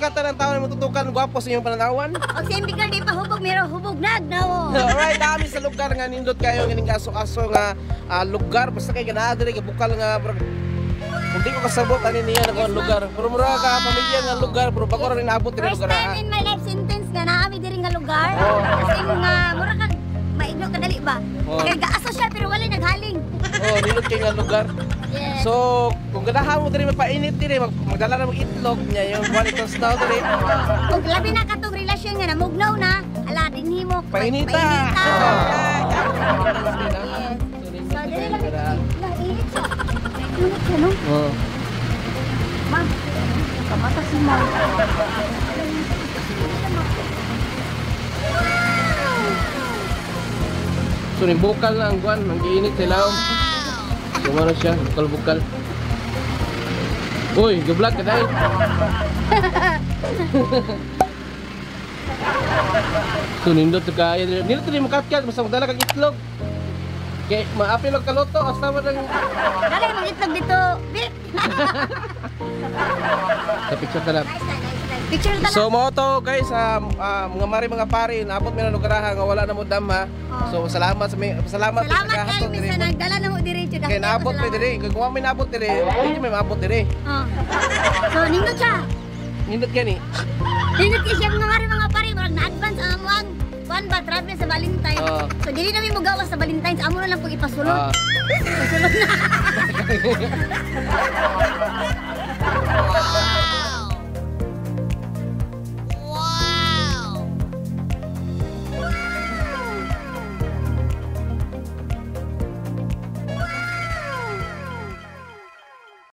sa kata ng tao na matutukan, gwapo sa inyong pananawan. Og simbi ka di pa hubog, meron hubog nagnaw. Alright, dami sa lugar nga nindot kayo ganing aso-aso nga lugar basta kay ganahan diri kay bukal nga hindi ko kasabot ani niya nga lugar. Pero mura ka pamilya nga lugar, pero bago ra naabot diri First lugar. time in my life sentence nga naami diri nga lugar. Kasi nga mura ka maigno ka dali ba? Kay gaaso siya pero wala naghaling. Oh, nindot kay nga lugar. Yes. So, kung ganahan mo diri mapainit diri, magdala na mo itlog niya yung quality style diri. Ug labi na katong relasyon nga namugnaw na, ala dinhi mo. Painita. Yes. So, So dili lang init siya. Init siya no? Oh. Ma'am, kamata si Ma'am. So, ni bukal na ang guwan, ang giinit sa ilaw. Kumano siya, bukal-bukal. Uy, gablog ka dahil. So, nindot ka kaya. Nindot rin makatkat, basta magdala kang itlog. Kaya, maapil ang kaloto, hasta mo ng... Dali mo itlog dito. Bit. Sa picture na lang. Picture na So, mo to guys, mga mari mga pari, naabot mi na lugaraha nga wala na mo dama. So, salamat sa salamat sa Salamat kayo gahaton minsan nagdala na mo diretso. Kaya naabot mi diri, kung may naabot diri, hindi may maabot diri. So nindot siya. Nindot gani. Nindot siya mga pare, marag na-advance ang amuang one ba travel sa Valentine. So dili namin mo gawas sa Valentine, amo na lang pag ipasulod. Pasulod na.